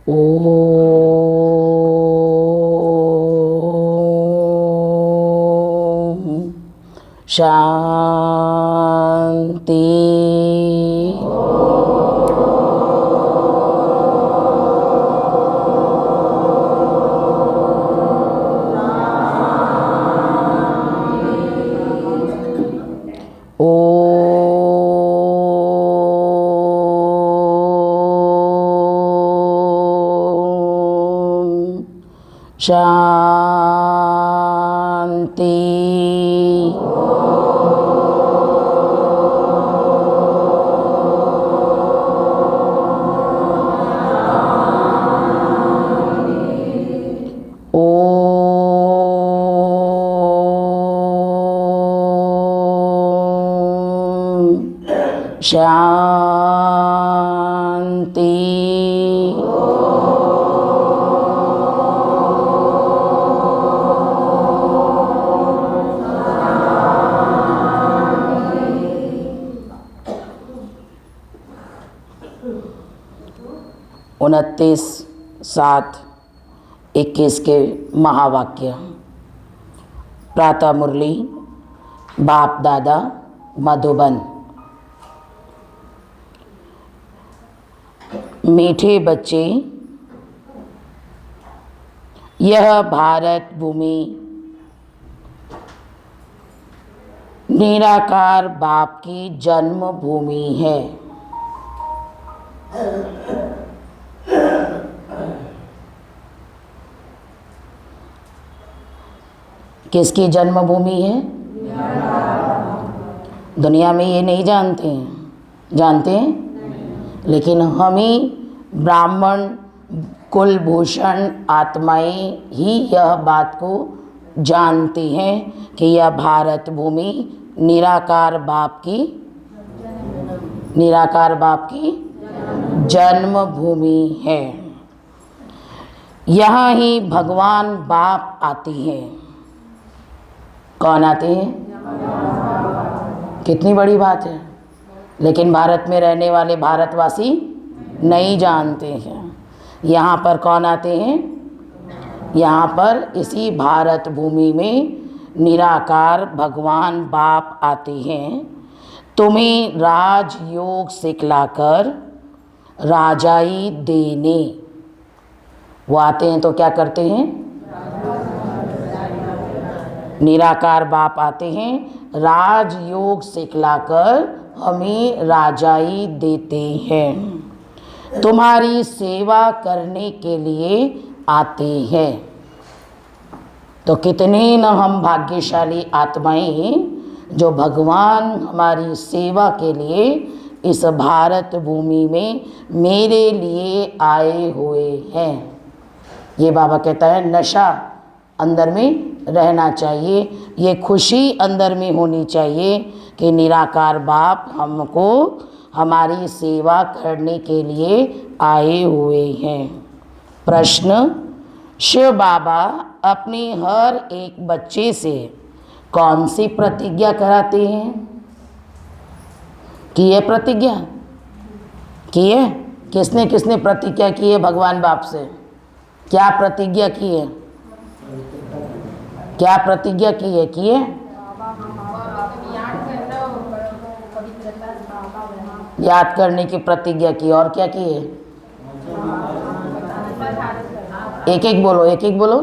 ओम शांति। शांति। ओम शांति। उनतीस 7-21 के महावाक्य। प्रातः मुरली बाप दादा मधुबन। मीठे बच्चे, यह भारत भूमि निराकार बाप की जन्मभूमि है। किसकी जन्मभूमि है? दुनिया में ये नहीं जानते हैं, जानते हैं? लेकिन हम ही ब्राह्मण कुलभूषण आत्माएं ही यह बात को जानते हैं कि यह भारत भूमि निराकार बाप की जन्मभूमि है। यहाँ ही भगवान बाप आते हैं। कौन आते हैं? कितनी बड़ी बात है। लेकिन भारत में रहने वाले भारतवासी नहीं जानते हैं। यहाँ पर कौन आते हैं? यहाँ पर इसी भारत भूमि में निराकार भगवान बाप आते हैं। तुम्हें राजयोग सिखलाकर राजाई देने। वो आते हैं तो क्या करते हैं? निराकार बाप आते हैं, राजयोग सिखलाकर हमें राजाई देते हैं, तुम्हारी सेवा करने के लिए आते हैं। तो कितने न हम भाग्यशाली आत्माएं जो भगवान हमारी सेवा के लिए इस भारत भूमि में मेरे लिए आए हुए हैं। ये बाबा कहता है नशा अंदर में रहना चाहिए, ये खुशी अंदर में होनी चाहिए कि निराकार बाप हमको हमारी सेवा करने के लिए आए हुए हैं। प्रश्न, शिव बाबा अपने हर एक बच्चे से कौन सी प्रतिज्ञा कराते हैं? की है प्रतिज्ञा? की है? किसने किसने प्रतिज्ञा की है भगवान बाप से? क्या प्रतिज्ञा की है? क्या प्रतिज्ञा की है? की है? याद करने की प्रतिज्ञा की। और क्या की है? एक एक बोलो, एक एक बोलो।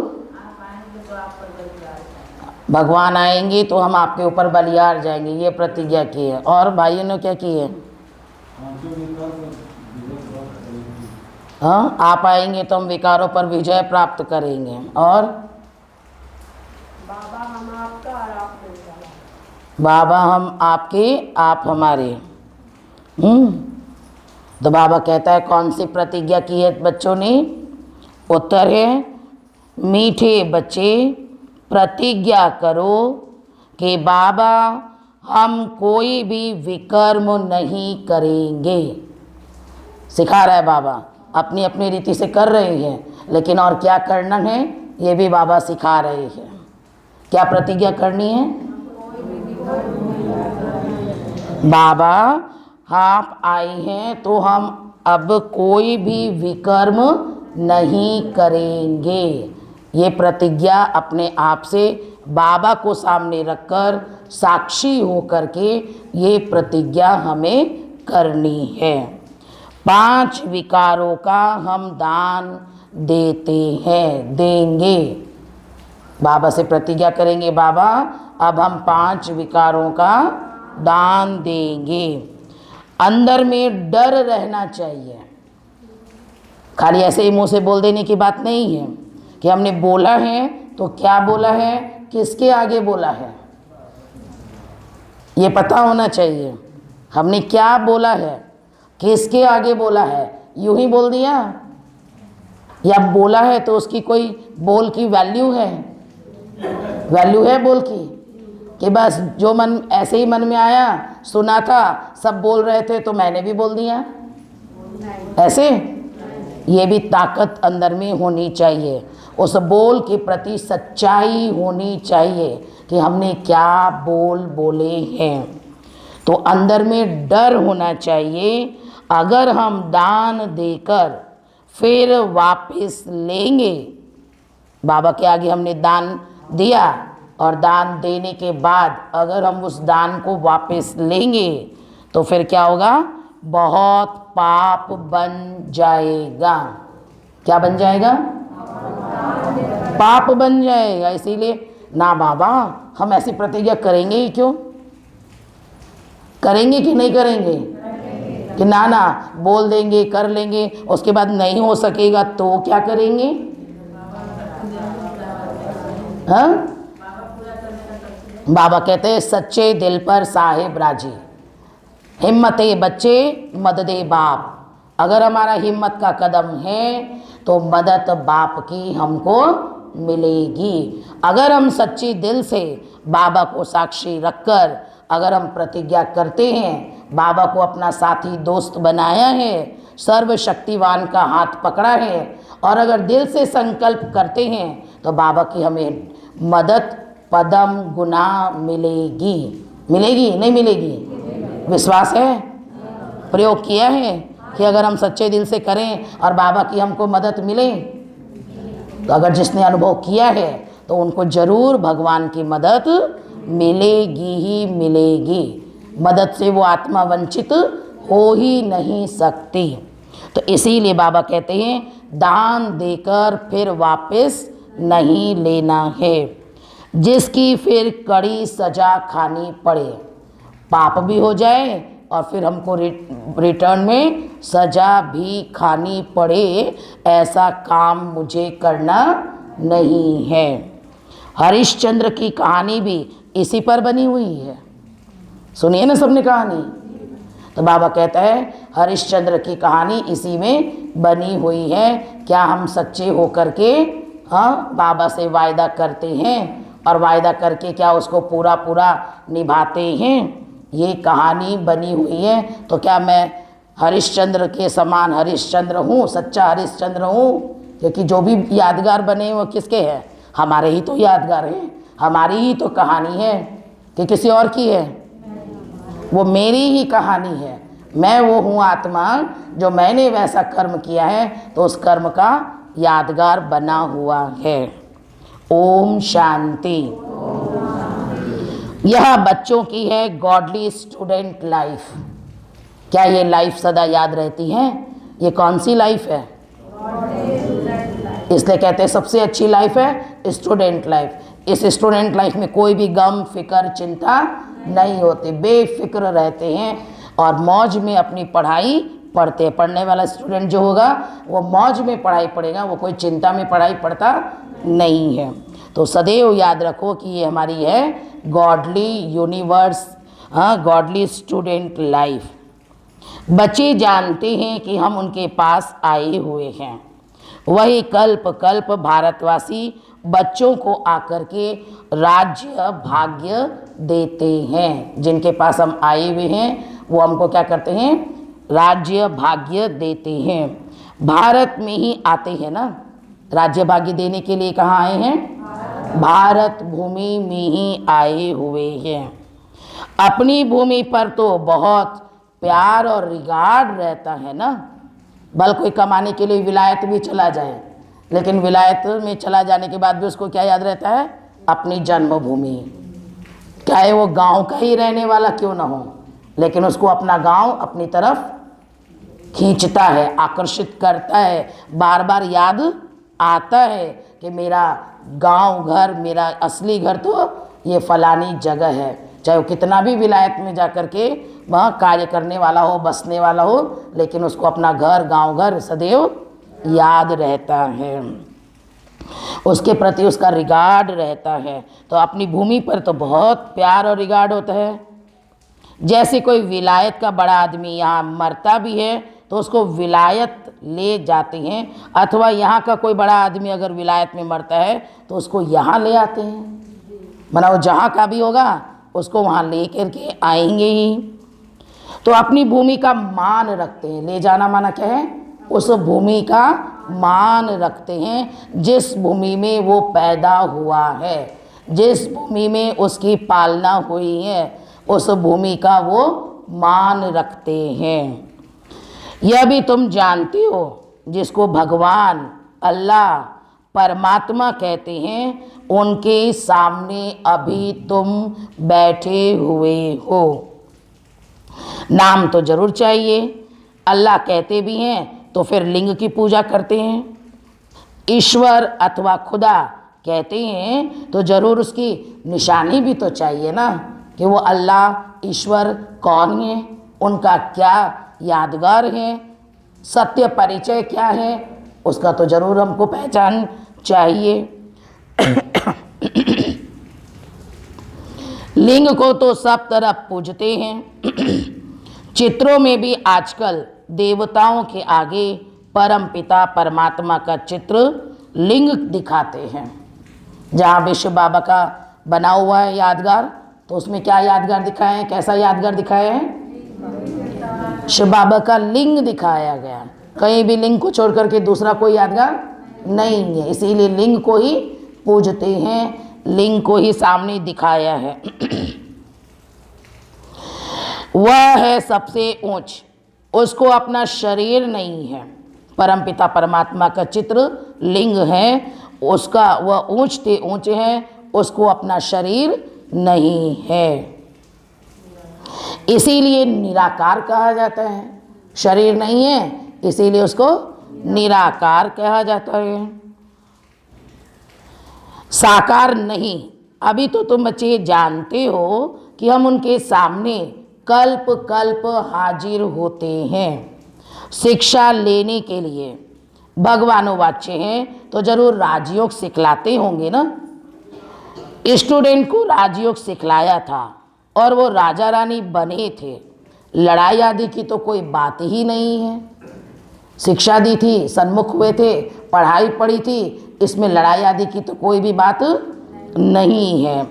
भगवान आएंगे तो हम आपके ऊपर बलिहार जाएंगे, ये प्रतिज्ञा की है। और भाइयों ने क्या की है? हाँ, आप आएंगे तो हम विकारों पर विजय प्राप्त करेंगे। और बाबा हम आपका और आप हमारा। बाबा हम आपके, आप हमारे। तो बाबा कहता है कौन सी प्रतिज्ञा की है बच्चों ने? उत्तर है, मीठे बच्चे प्रतिज्ञा करो कि बाबा हम कोई भी विकर्म नहीं करेंगे। सिखा रहा है बाबा, अपनी अपनी रीति से कर रहे हैं, लेकिन और क्या करना है ये भी बाबा सिखा रहे हैं। क्या प्रतिज्ञा करनी है? बाबा आप आए हैं तो हम अब कोई भी विकर्म नहीं करेंगे। ये प्रतिज्ञा अपने आप से बाबा को सामने रखकर साक्षी होकर के ये प्रतिज्ञा हमें करनी है। 5 विकारों का हम दान देते हैं, देंगे। बाबा से प्रतिज्ञा करेंगे, बाबा अब हम 5 विकारों का दान देंगे। अंदर में डर रहना चाहिए। खाली ऐसे ही मुंह से बोल देने की बात नहीं है कि हमने बोला है तो क्या बोला है, किसके आगे बोला है, ये पता होना चाहिए। हमने क्या बोला है, किसके आगे बोला है, यूं ही बोल दिया या बोला है तो उसकी कोई बोल की वैल्यू है, बोल की, कि बस जो मन ऐसे ही मन में आया, सुना था, सब बोल रहे थे तो मैंने भी बोल दिया, ऐसे। ये भी ताकत अंदर में होनी चाहिए, उस बोल के प्रति सच्चाई होनी चाहिए कि हमने क्या बोले हैं। तो अंदर में डर होना चाहिए। अगर हम दान देकर फिर वापस लेंगे, बाबा के आगे हमने दान दिया और दान देने के बाद अगर हम उस दान को वापस लेंगे तो फिर क्या होगा, बहुत पाप बन जाएगा। क्या बन जाएगा? पाप बन जाएगा। इसीलिए ना बाबा हम ऐसी प्रतिज्ञा करेंगे ही क्यों, करेंगे कि नहीं करेंगे, कि ना बोल देंगे, कर लेंगे, उसके बाद नहीं हो सकेगा तो क्या करेंगे? हाँ, बाबा कहते हैं सच्चे दिल पर साहिब राजी, हिम्मते बच्चे मददे बाप। अगर हमारा हिम्मत का कदम है तो मदद बाप की हमको मिलेगी। अगर हम सच्ची दिल से बाबा को साक्षी रखकर अगर हम प्रतिज्ञा करते हैं, बाबा को अपना साथी दोस्त बनाया है, सर्वशक्तिवान का हाथ पकड़ा है और अगर दिल से संकल्प करते हैं तो बाबा की हमें मदद पदम गुना मिलेगी। मिलेगी नहीं मिलेगी? विश्वास है, प्रयोग किया है कि अगर हम सच्चे दिल से करें और बाबा की हमको मदद मिले, तो अगर जिसने अनुभव किया है तो उनको जरूर भगवान की मदद मिलेगी ही मिलेगी। मदद से वो आत्मा वंचित हो ही नहीं सकती। तो इसीलिए बाबा कहते हैं दान देकर फिर वापस नहीं लेना है, जिसकी फिर कड़ी सजा खानी पड़े, पाप भी हो जाए और फिर हमको रिटर्न में सजा भी खानी पड़े, ऐसा काम मुझे करना नहीं है। हरिश्चंद्र की कहानी भी इसी पर बनी हुई है, सुनिए ना सबने कहानी। तो बाबा कहता है हरिश्चंद्र की कहानी इसी में बनी हुई है। क्या हम सच्चे होकर के बाबा से वायदा करते हैं और वायदा करके क्या उसको पूरा निभाते हैं, ये कहानी बनी हुई है। तो क्या मैं हरिश्चंद्र के समान हरिश्चंद्र हूँ, सच्चा हरिश्चंद्र हूँ? क्योंकि जो भी यादगार बने वो किसके हैं? हमारे ही तो यादगार हैं, हमारी ही तो कहानी है कि किसी और की है? वो मेरी ही कहानी है। मैं वो हूँ आत्मा जो मैंने वैसा कर्म किया है तो उस कर्म का यादगार बना हुआ है। ओम शांति। यह बच्चों की है गॉडली स्टूडेंट लाइफ। क्या ये लाइफ सदा याद रहती है? ये कौन सी लाइफ है? इसलिए कहते हैं सबसे अच्छी लाइफ है स्टूडेंट लाइफ। इस स्टूडेंट लाइफ में कोई भी गम फिक्र चिंता नहीं होती, बेफिक्र रहते हैं और मौज में अपनी पढ़ाई पढ़ते हैं। पढ़ने वाला स्टूडेंट जो होगा वो मौज में पढ़ाई पढ़ेगा, वो कोई चिंता में पढ़ाई पढ़ता नहीं है। तो सदैव याद रखो कि ये हमारी है godly universe, godly student life. बच्चे जानते हैं कि हम उनके पास आए हुए हैं, वही कल्प कल्प भारतवासी बच्चों को आकर के राज्य भाग्य देते हैं। जिनके पास हम आए हुए हैं वो हमको क्या करते हैं? राज्य भाग्य देते हैं। भारत में ही आते हैं ना, राज्य भाग्य देने के लिए कहाँ आए हैं? भारत भूमि में ही आए हुए हैं। अपनी भूमि पर तो बहुत प्यार और रिगार्ड रहता है ना, भले कोई कमाने के लिए विलायत भी चला जाए, लेकिन विलायत में चला जाने के बाद भी उसको क्या याद रहता है? अपनी जन्मभूमि। चाहे वो गांव का ही रहने वाला क्यों ना हो, लेकिन उसको अपना गांव अपनी तरफ खींचता है, आकर्षित करता है, बार बार याद आता है कि मेरा गांव घर, मेरा असली घर तो ये फलानी जगह है। चाहे वो कितना भी विलायत में जा कर के वहाँ कार्य करने वाला हो, बसने वाला हो, लेकिन उसको अपना घर, गांव घर सदैव याद रहता है, उसके प्रति उसका रिगार्ड रहता है। तो अपनी भूमि पर तो बहुत प्यार और रिगार्ड होता है। जैसे कोई विलायत का बड़ा आदमी यहाँ मरता भी है तो उसको विलायत ले जाते हैं, अथवा यहाँ का कोई बड़ा आदमी अगर विलायत में मरता है तो उसको यहाँ ले आते हैं। माना वो जहाँ का भी होगा उसको वहाँ ले कर के आएंगे ही। तो अपनी भूमि का मान रखते हैं। ले जाना माना क्या है? उस भूमि का मान रखते हैं, जिस भूमि में वो पैदा हुआ है, जिस भूमि में उसकी पालना हुई है, उस भूमि का वो मान रखते हैं। यह भी तुम जानते हो, जिसको भगवान, अल्लाह, परमात्मा कहते हैं, उनके सामने अभी तुम बैठे हुए हो। नाम तो जरूर चाहिए। अल्लाह कहते भी हैं तो फिर लिंग की पूजा करते हैं। ईश्वर अथवा खुदा कहते हैं तो जरूर उसकी निशानी भी तो चाहिए ना, कि वो अल्लाह ईश्वर कौन है, उनका क्या यादगार है, सत्य परिचय क्या है, उसका तो जरूर हमको पहचान चाहिए। लिंग को तो सब तरफ पूजते हैं। चित्रों में भी आजकल देवताओं के आगे परम पिता परमात्मा का चित्र लिंग दिखाते हैं। जहाँ विश्व बाबा का बना हुआ है यादगार, तो उसमें क्या यादगार दिखाए हैं? कैसा यादगार दिखाया है? शिव बाबा का लिंग दिखाया गया। कहीं भी लिंग को छोड़ करके दूसरा कोई यादगार नहीं है, इसीलिए लिंग को ही पूजते हैं, लिंग को ही सामने दिखाया है। वह है सबसे ऊंच, उसको अपना शरीर नहीं है। परमपिता परमात्मा का चित्र लिंग है, उसका वह ऊंचते ऊंचे है, उसको अपना शरीर नहीं है, इसीलिए निराकार कहा जाता है। शरीर नहीं है इसीलिए उसको निराकार कहा जाता है, साकार नहीं। अभी तो तुम बच्चे जानते हो कि हम उनके सामने कल्प कल्प हाजिर होते हैं शिक्षा लेने के लिए। भगवानोवाच्य हैं तो जरूर राजयोग सिखलाते होंगे ना। स्टूडेंट को राजयोग सिखलाया था और वो राजा रानी बने थे। लड़ाई आदि की तो कोई बात ही नहीं है। शिक्षा दी थी, सन्मुख हुए थे, पढ़ाई पढ़ी थी, इसमें लड़ाई आदि की तो कोई भी बात नहीं है।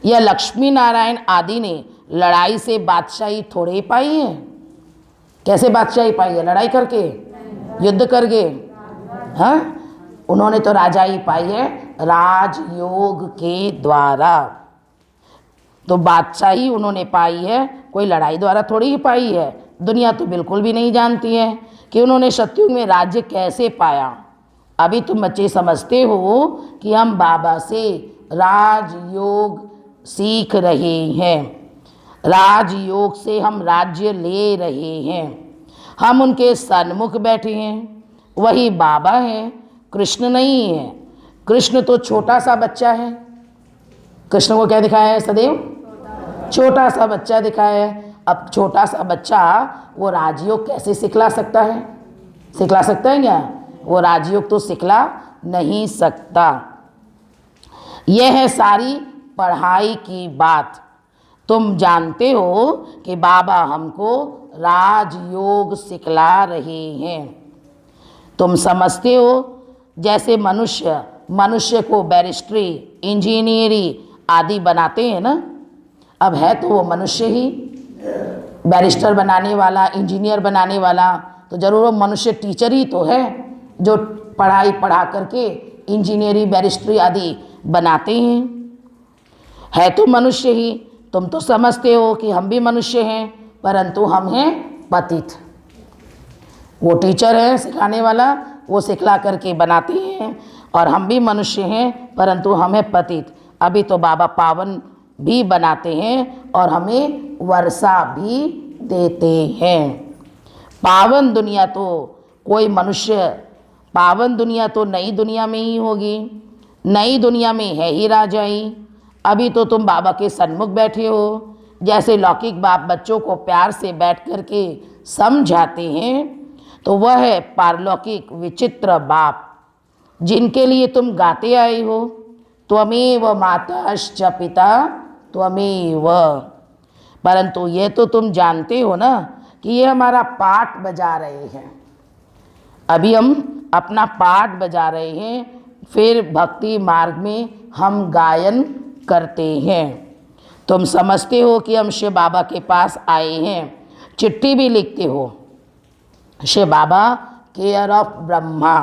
यह लक्ष्मी नारायण आदि ने लड़ाई से बादशाही थोड़े पाई है। कैसे बादशाही पाई है? लड़ाई करके, युद्ध करके। हाँ, उन्होंने तो राजाई पाई है राजयोग के द्वारा। तो बादशाही उन्होंने पाई है, कोई लड़ाई द्वारा थोड़ी ही पाई है। दुनिया तो बिल्कुल भी नहीं जानती है कि उन्होंने सतयुग में राज्य कैसे पाया। अभी तुम बच्चे समझते हो कि हम बाबा से राजयोग सीख रहे हैं, राजयोग से हम राज्य ले रहे हैं। हम उनके सन्मुख बैठे हैं, वही बाबा हैं, कृष्ण नहीं है। कृष्ण तो छोटा सा बच्चा है। कृष्ण को क्या दिखाया है? सदैव छोटा सा बच्चा दिखाया है। अब छोटा सा बच्चा वो राजयोग कैसे सिखला सकता है? सिखला सकता है क्या? वो राजयोग तो सिखला नहीं सकता। यह है सारी पढ़ाई की बात। तुम जानते हो कि बाबा हमको राजयोग सिखला रहे हैं। तुम समझते हो जैसे मनुष्य को बैरिस्ट्री, इंजीनियरी आदि बनाते हैं ना। अब है तो वो मनुष्य ही, बैरिस्टर बनाने वाला, इंजीनियर बनाने वाला, तो जरूर वो मनुष्य टीचर ही तो है जो पढ़ाई पढ़ा करके इंजीनियरिंग बैरिस्ट्री आदि बनाते हैं। है तो मनुष्य ही। तुम तो समझते हो कि हम भी मनुष्य हैं, परंतु हम हैं पतित। वो टीचर है सिखाने वाला, वो सिखला करके बनाते हैं। और हम भी मनुष्य हैं, परंतु हमें पतित। अभी तो बाबा पावन भी बनाते हैं और हमें वर्षा भी देते हैं। पावन दुनिया तो कोई मनुष्य, पावन दुनिया तो नई दुनिया में ही होगी, नई दुनिया में है ही राजाई। अभी तो तुम बाबा के सन्मुख बैठे हो। जैसे लौकिक बाप बच्चों को प्यार से बैठ कर के समझाते हैं, तो वह है पारलौकिक विचित्र बाप जिनके लिए तुम गाते आए हो, त्वमेव माताश्च पिता त्वमेव। परंतु ये तो तुम जानते हो ना कि ये हमारा पाठ बजा रहे हैं। अभी हम अपना पाठ बजा रहे हैं, फिर भक्ति मार्ग में हम गायन करते हैं। तुम समझते हो कि हम शिव बाबा के पास आए हैं, चिट्ठी भी लिखते हो, शिव बाबा केयर ऑफ ब्रह्मा।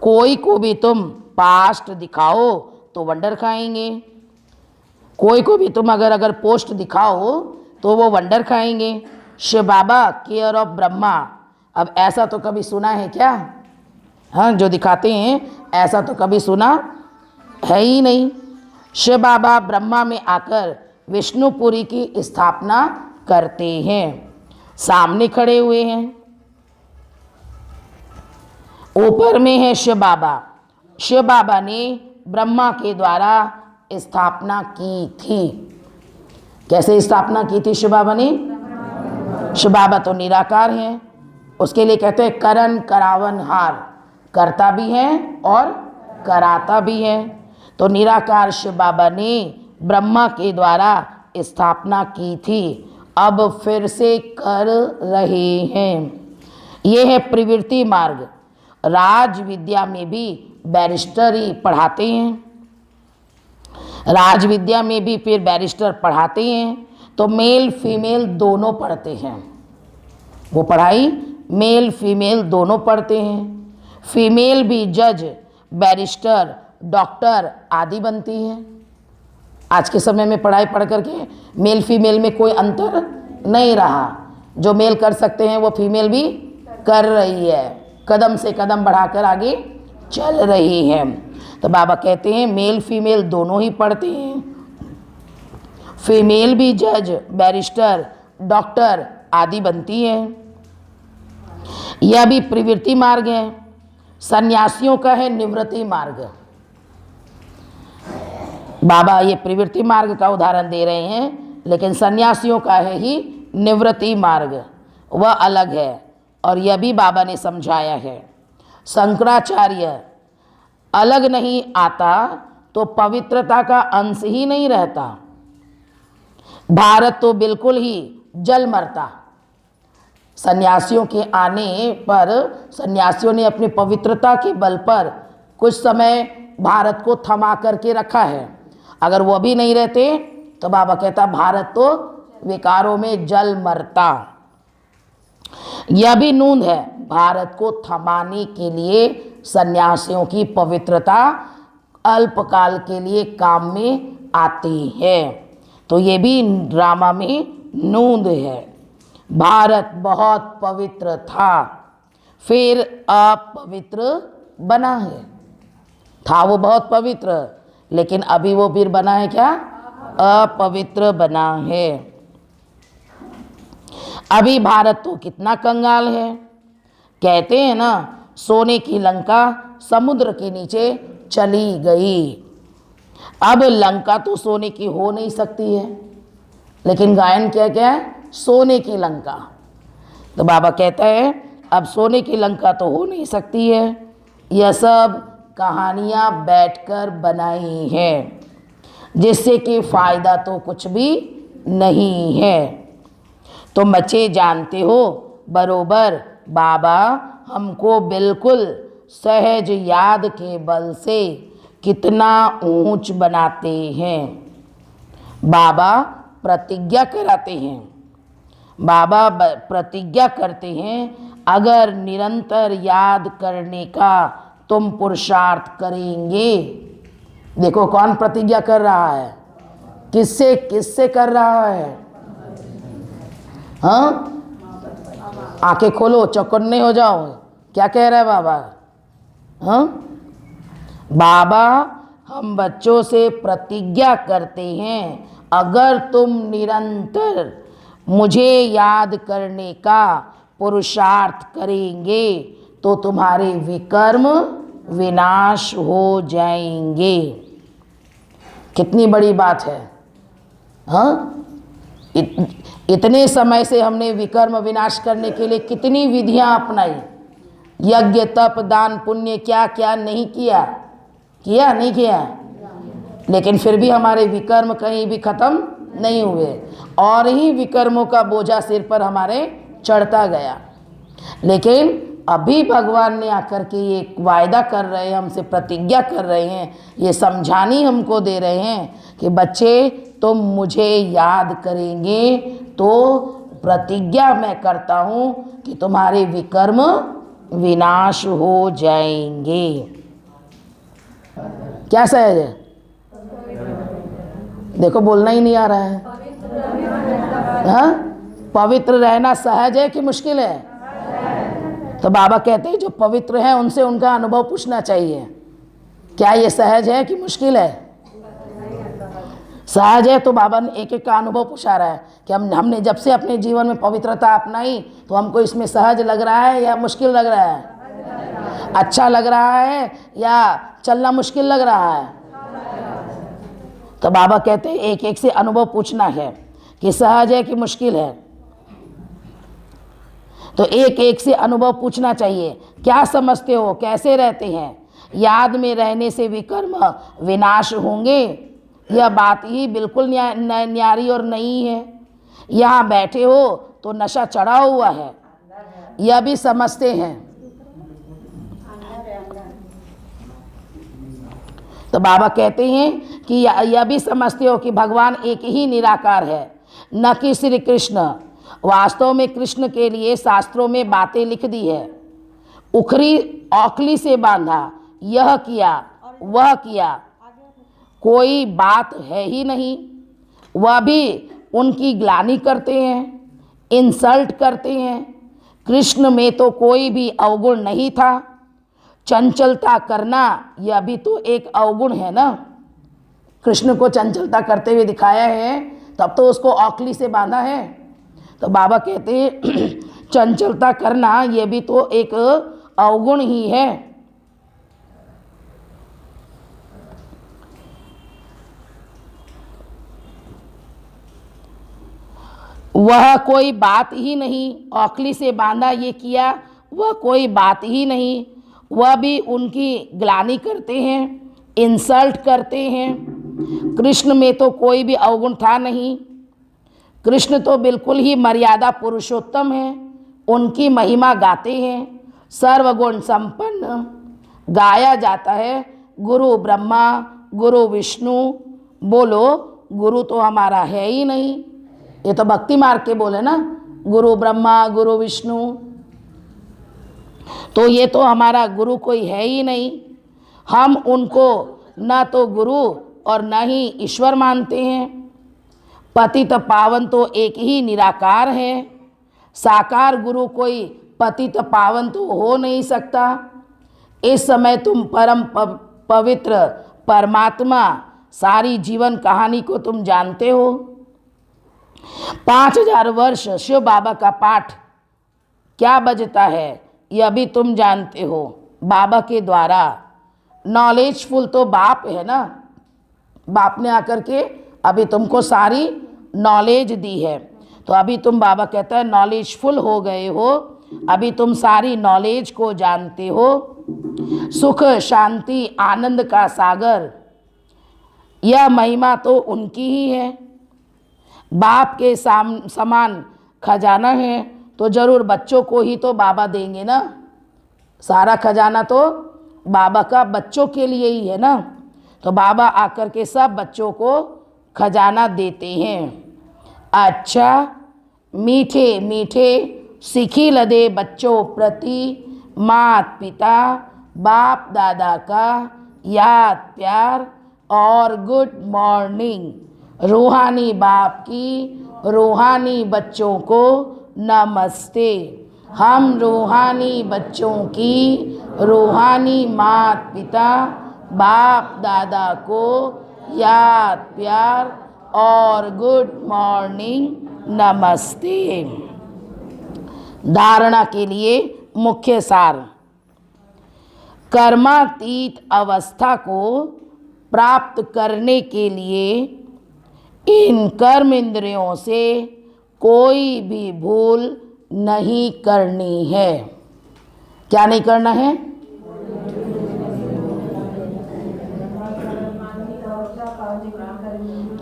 कोई को भी तुम पास्ट दिखाओ तो वंडर खाएंगे, कोई को भी तुम अगर पोस्ट दिखाओ तो वो वंडर खाएंगे। शिव बाबा केयर ऑफ ब्रह्मा, अब ऐसा तो कभी सुना है क्या? हाँ, जो दिखाते हैं ऐसा तो कभी सुना है ही नहीं। शिव बाबा ब्रह्मा में आकर विष्णुपुरी की स्थापना करते हैं, सामने खड़े हुए हैं। ऊपर में है शिव बाबा। शिव बाबा ने ब्रह्मा के द्वारा स्थापना की थी। कैसे स्थापना की थी शिव बाबा ने? शिव बाबा तो निराकार हैं, उसके लिए कहते हैं करन करावन हार, करता भी है और कराता भी है। तो निराकार शिव बाबा ने ब्रह्मा के द्वारा स्थापना की थी, अब फिर से कर रहे हैं। ये है प्रवृत्ति मार्ग। राज विद्या में भी बैरिस्टर ही पढ़ाते हैं, राज विद्या में भी फिर बैरिस्टर पढ़ाते हैं। तो मेल फीमेल दोनों पढ़ते हैं, वो पढ़ाई मेल फीमेल दोनों पढ़ते हैं। फीमेल भी जज, बैरिस्टर, डॉक्टर आदि बनती है। आज के समय में पढ़ाई पढ़ करके मेल फीमेल में कोई अंतर नहीं रहा। जो मेल कर सकते हैं वो फीमेल भी कर रही है, कदम से कदम बढ़ाकर आगे चल रही है। तो बाबा कहते हैं मेल फीमेल दोनों ही पढ़ते हैं। फीमेल भी जज, बैरिस्टर, डॉक्टर आदि बनती है। यह भी प्रवृत्ति मार्ग है। सन्यासियों का है निवृत्ति मार्ग। बाबा ये प्रवृत्ति मार्ग का उदाहरण दे रहे हैं, लेकिन सन्यासियों का है ही निवृत्ति मार्ग, वह अलग है। और यह भी बाबा ने समझाया है। शंकराचार्य अलग नहीं आता तो पवित्रता का अंश ही नहीं रहता। भारत तो बिल्कुल ही जल मरता। सन्यासियों के आने पर सन्यासियों ने अपनी पवित्रता के बल पर कुछ समय भारत को थमा करके रखा है। अगर वो भी नहीं रहते तो बाबा कहता भारत तो विकारों में जल मरता। यह भी नूंद है, भारत को थमाने के लिए सन्यासियों की पवित्रता अल्पकाल के लिए काम में आती है। तो ये भी ड्रामा में नूंद है। भारत बहुत पवित्र था, फिर अपवित्र बना है। था वो बहुत पवित्र, लेकिन अभी वो फिर बना है क्या? अपवित्र बना है। अभी भारत तो कितना कंगाल है। कहते हैं ना, सोने की लंका समुद्र के नीचे चली गई। अब लंका तो सोने की हो नहीं सकती है, लेकिन गायन क्या क्या है? सोने की लंका। तो बाबा कहता है अब सोने की लंका तो हो नहीं सकती है। यह सब कहानियाँ बैठकर बनाई हैं, जिससे कि फ़ायदा तो कुछ भी नहीं है। तो बच्चे जानते हो बरोबर बाबा हमको बिल्कुल सहज याद के बल से कितना ऊंच बनाते हैं। बाबा प्रतिज्ञा कराते हैं। बाबा प्रतिज्ञा करते हैं अगर निरंतर याद करने का तुम पुरुषार्थ करेंगे। देखो कौन प्रतिज्ञा कर रहा है, किससे किससे कर रहा है? हाँ, आंखें खोलो, चौकन्ने हो जाओ। क्या कह रहा है बाबा? हाँ, बाबा हम बच्चों से प्रतिज्ञा करते हैं, अगर तुम निरंतर मुझे याद करने का पुरुषार्थ करेंगे तो तुम्हारे विकर्म विनाश हो जाएंगे। कितनी बड़ी बात है। हाँ, इतने समय से हमने विकर्म विनाश करने के लिए कितनी विधियां अपनाई, यज्ञ तप दान पुण्य क्या क्या नहीं किया, किया नहीं किया, लेकिन फिर भी हमारे विकर्म कहीं भी खत्म नहीं हुए और ही विकर्मों का बोझा सिर पर हमारे चढ़ता गया। लेकिन अभी भगवान ने आकर के ये वायदा कर रहे हैं, हमसे प्रतिज्ञा कर रहे हैं, ये समझानी हमको दे रहे हैं कि बच्चे तुम मुझे याद करेंगे तो प्रतिज्ञा मैं करता हूँ कि तुम्हारे विकर्म विनाश हो जाएंगे। क्या सहज है? देखो बोलना ही नहीं आ रहा है। हाँ, पवित्र रहना सहज है कि मुश्किल है? तो बाबा कहते हैं जो पवित्र हैं उनसे उनका अनुभव पूछना चाहिए, क्या ये सहज है कि मुश्किल है? सहज है। तो बाबा ने एक एक का अनुभव पूछा रहा है कि हमने जब से अपने जीवन में पवित्रता अपनाई तो हमको इसमें सहज लग रहा है या मुश्किल लग रहा है, अच्छा लग रहा है या चलना मुश्किल लग रहा है। तो बाबा कहते हैं एक एक से अनुभव पूछना है कि सहज है कि मुश्किल है। तो एक एक से अनुभव पूछना चाहिए, क्या समझते हो, कैसे रहते हैं, याद में रहने से विकर्म विनाश होंगे? यह बात ही बिल्कुल न्यारी और नई है। यहाँ बैठे हो तो नशा चढ़ा हुआ है, यह भी समझते हैं। तो बाबा कहते हैं कि यह भी समझते हो कि भगवान एक ही निराकार है, न कि श्री कृष्ण। वास्तव में कृष्ण के लिए शास्त्रों में बातें लिख दी है, उखरी औखली से बांधा, यह किया वह किया, कोई बात है ही नहीं। वह भी उनकी ग्लानि करते हैं, इंसल्ट करते हैं। कृष्ण में तो कोई भी अवगुण नहीं था। चंचलता करना यह भी तो एक अवगुण है ना। कृष्ण को चंचलता करते हुए दिखाया है तब तो उसको औखली से बांधा है। तो बाबा कहते हैं चंचलता करना यह भी तो एक अवगुण ही है। वह कोई बात ही नहीं, औखली से बांधा ये किया, वह कोई बात ही नहीं। वह भी उनकी ग्लानि करते हैं, इंसल्ट करते हैं। कृष्ण में तो कोई भी अवगुण था नहीं। कृष्ण तो बिल्कुल ही मर्यादा पुरुषोत्तम है, उनकी महिमा गाते हैं। सर्वगुण संपन्न गाया जाता है, गुरु ब्रह्मा गुरु विष्णु। बोलो गुरु तो हमारा है ही नहीं, ये तो भक्ति मार्ग के बोले ना, गुरु ब्रह्मा गुरु विष्णु। तो ये तो हमारा गुरु कोई है ही नहीं। हम उनको न तो गुरु और न ही ईश्वर मानते हैं। पतित पावन तो एक ही निराकार है। साकार गुरु कोई पतित पावन तो हो नहीं सकता। इस समय तुम परम पवित्र परमात्मा सारी जीवन कहानी को तुम जानते हो। 5000 वर्ष शिव बाबा का पाठ क्या बजता है यह भी तुम जानते हो। बाबा के द्वारा नॉलेजफुल तो बाप है ना, बाप ने आकर के अभी तुमको सारी नॉलेज दी है। तो अभी तुम, बाबा कहता है, नॉलेजफुल हो गए हो, अभी तुम सारी नॉलेज को जानते हो। सुख शांति आनंद का सागर, यह महिमा तो उनकी ही है। बाप के समान खजाना है तो जरूर बच्चों को ही तो बाबा देंगे ना। सारा खजाना तो बाबा का बच्चों के लिए ही है ना। तो बाबा आकर के सब बच्चों को खजाना देते हैं। अच्छा मीठे मीठे सीखी लदे बच्चों प्रति माता पिता बाप दादा का याद प्यार और गुड मॉर्निंग। रूहानी बाप की रूहानी बच्चों को नमस्ते। हम रूहानी बच्चों की रूहानी माता पिता बाप दादा को याद प्यार और गुड मॉर्निंग नमस्ते। धारणा के लिए मुख्य सार। कर्मातीत अवस्था को प्राप्त करने के लिए इन कर्म इंद्रियों से कोई भी भूल नहीं करनी है। क्या नहीं करना है?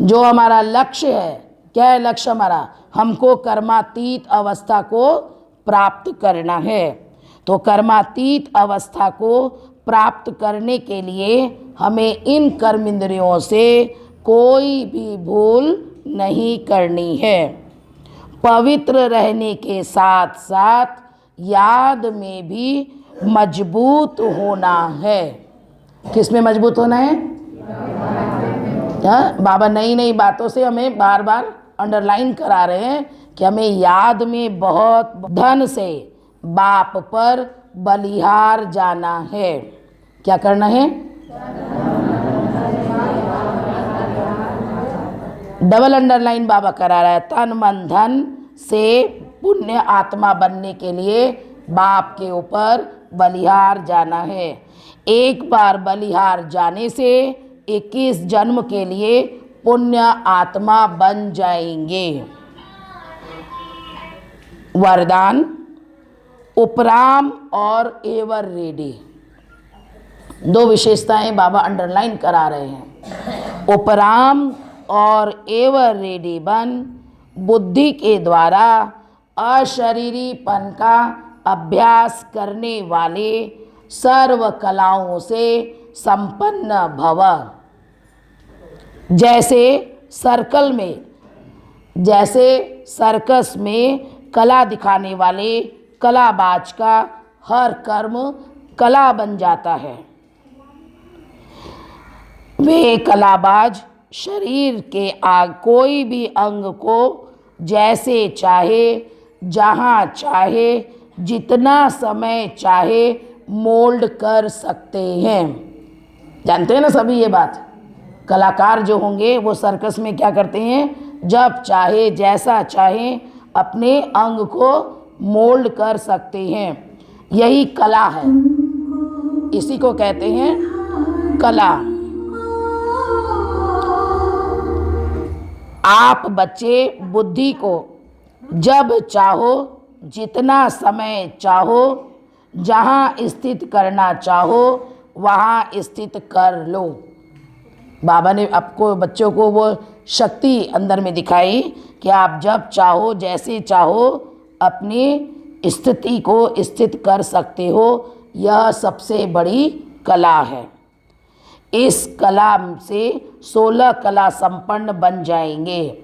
जो हमारा लक्ष्य है, क्या है लक्ष्य हमारा? हमको कर्मातीत अवस्था को प्राप्त करना है। तो कर्मातीत अवस्था को प्राप्त करने के लिए हमें इन कर्म इंद्रियों से कोई भी भूल नहीं करनी है। पवित्र रहने के साथ साथ याद में भी मजबूत होना है। किस में मजबूत होना है? बाबा नई नई बातों से हमें बार बार अंडरलाइन करा रहे हैं कि हमें याद में बहुत धन से बाप पर बलिहार जाना है। क्या करना है? डबल अंडरलाइन बाबा करा रहा है। तन मन धन से पुण्य आत्मा बनने के लिए बाप के ऊपर बलिहार जाना है। एक बार बलिहार जाने से 21 जन्म के लिए पुण्य आत्मा बन जाएंगे। वरदान उपराम और एवर रेडी, दो विशेषताएं बाबा अंडरलाइन करा रहे हैं। उपराम और एवर रेडी बन बुद्धि के द्वारा अशरीरीपन का अभ्यास करने वाले सर्व कलाओं से संपन्न भव। जैसे सर्कस में कला दिखाने वाले कलाबाज का हर कर्म कला बन जाता है। वे कलाबाज शरीर के कोई भी अंग को जैसे चाहे, जहाँ चाहे, जितना समय चाहे मोल्ड कर सकते हैं। जानते हैं ना सभी ये बात? कलाकार जो होंगे वो सर्कस में क्या करते हैं? जब चाहे जैसा चाहे अपने अंग को मोल्ड कर सकते हैं। यही कला है, इसी को कहते हैं कला। आप बच्चे बुद्धि को जब चाहो, जितना समय चाहो, जहाँ स्थित करना चाहो वहाँ स्थित कर लो। बाबा ने आपको बच्चों को वो शक्ति अंदर में दिखाई कि आप जब चाहो जैसे चाहो अपनी स्थिति को स्थित कर सकते हो। यह सबसे बड़ी कला है। इस कला से 16 कला संपन्न बन जाएंगे।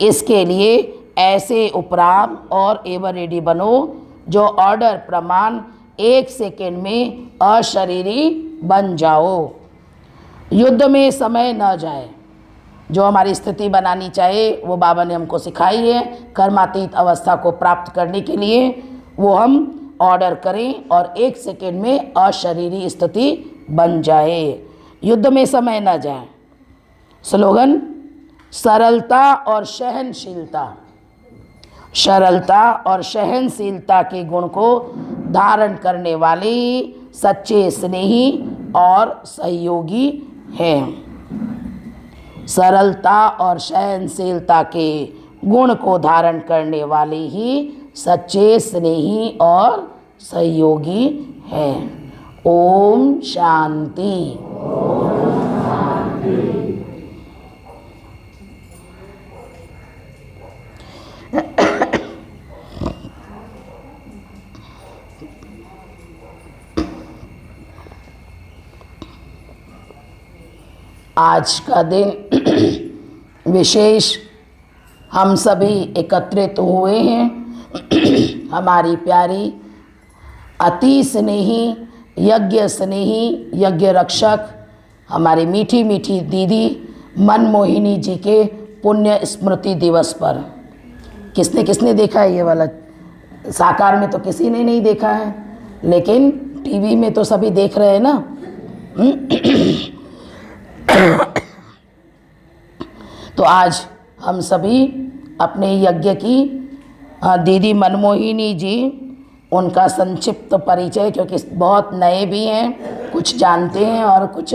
इसके लिए ऐसे उपराम और एवर रेडी बनो जो ऑर्डर प्रमाण 1 सेकेंड में अशरीरी बन जाओ। युद्ध में समय न जाए। जो हमारी स्थिति बनानी चाहिए वो बाबा ने हमको सिखाई है। कर्मातीत अवस्था को प्राप्त करने के लिए वो हम ऑर्डर करें और 1 सेकेंड में अशरीरी स्थिति बन जाए। युद्ध में समय न जाए। स्लोगन सरलता और सहनशीलता। सरलता और सहनशीलता के गुण को धारण करने वाले सच्चे स्नेही और सहयोगी हैं। सरलता और सहनशीलता के गुण को धारण करने वाले ही सच्चे स्नेही और सहयोगी हैं। ओम शांति। आज का दिन विशेष हम सभी एकत्रित हुए हैं। हमारी प्यारी अति स्नेही यज्ञ स्नेही यज्ञ रक्षक हमारी मीठी मीठी दीदी मनमोहिनी जी के पुण्य स्मृति दिवस पर। किसने किसने देखा है ये वाला साकार में तो किसी ने नहीं देखा है, लेकिन टीवी में तो सभी देख रहे हैं ना। तो आज हम सभी अपने यज्ञ की दीदी मनमोहिनी जी, उनका संक्षिप्त परिचय, क्योंकि बहुत नए भी हैं, कुछ जानते हैं और कुछ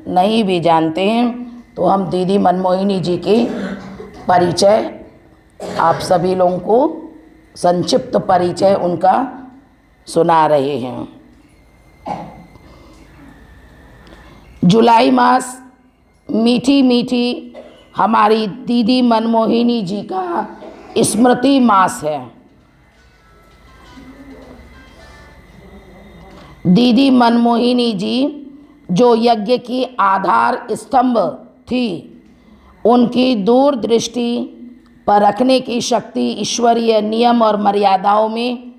नहीं भी जानते हैं, तो हम दीदी मनमोहिनी जी के परिचय आप सभी लोगों को संक्षिप्त परिचय उनका सुना रहे हैं। जुलाई मास मीठी मीठी हमारी दीदी मनमोहिनी जी का स्मृति मास है। दीदी मनमोहिनी जी जो यज्ञ की आधार स्तंभ थी, उनकी दूरदृष्टि पर रखने की शक्ति, ईश्वरीय नियम और मर्यादाओं में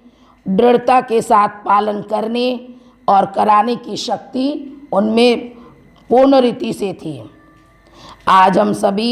दृढ़ता के साथ पालन करने और कराने की शक्ति उनमें पूर्ण रीति से थी। आज हम सभी